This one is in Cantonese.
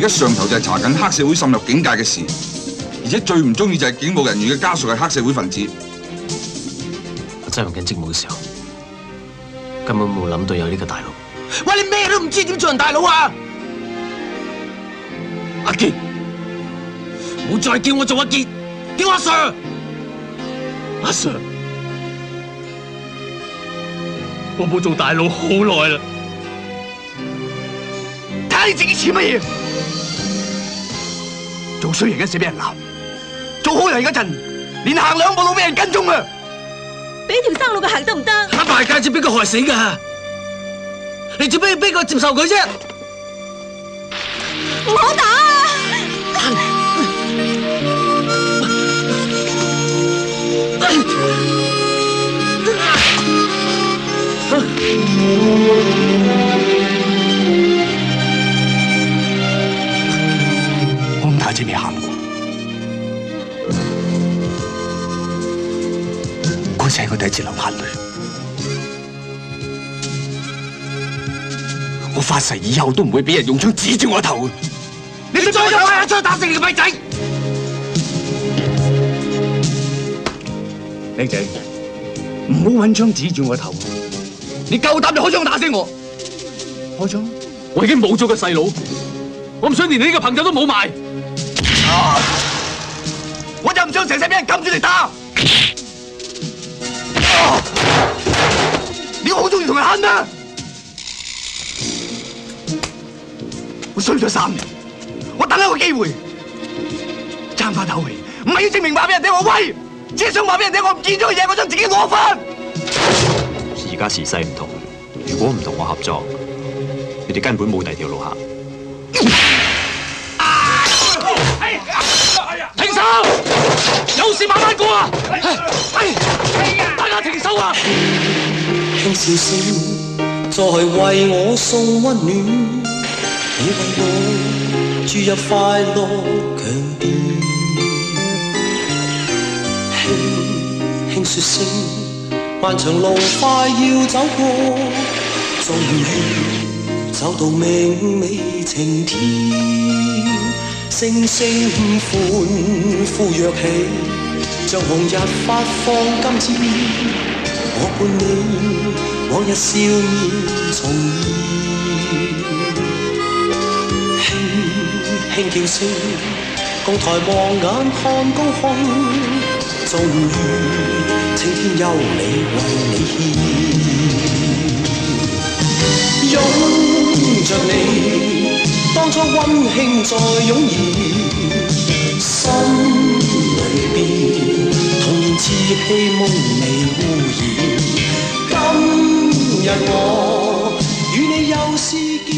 家上頭就係查緊黑社會滲入警界嘅事，而且最唔中意就係警務人員嘅家屬係黑社會分子。我執行緊職務嘅時候，根本冇諗到有呢個大佬。喂，你咩都唔知，點做人大佬啊？阿傑，唔好再叫我做阿傑，叫阿 Sir。阿 Sir， 我冇做大佬好耐啦。睇下你自己似乜嘢？做衰人嗰時俾人鬧，做好人嗰陣連行兩步路俾人跟蹤啊！俾條生路佢行得唔得？打敗戒指俾佢害死噶，你做咩要逼佢接受佢啫？唔好打啊！我咁大隻未喊過，嗰次係我第一次流眼淚。我發誓以後都唔會俾人用槍指住我頭。你再有一槍打死你個咪仔！靚仔，唔好揾槍指住我頭。你夠膽就開槍打死我！開槍！我已經冇咗個細佬，我唔想連你呢個朋友都冇埋。我就唔想成世俾人撳住嚟打。你好中意同人慳啊！我衰咗3年，我等一個機會，爭翻口氣，唔係要證明話俾人聽我威，只係想話俾人聽我唔見咗嘅嘢，我想自己攞翻。而家時勢唔同，如果唔同我合作，你哋根本冇第二條路行。停手！有事慢慢過啊！大家停手啊！輕笑聲再為我送溫暖，你為我注入快樂強電。輕輕說聲，漫長路快要走過，終於走到明媚晴天。聲聲歡呼躍起，像紅日發放金箭。我伴你往日笑面重現，輕輕叫聲，共抬望眼看高空，終於青天有你為你獻，擁着你，當初溫馨再湧現，心裏邊童年稚氣夢未污染。今日我與你又是見。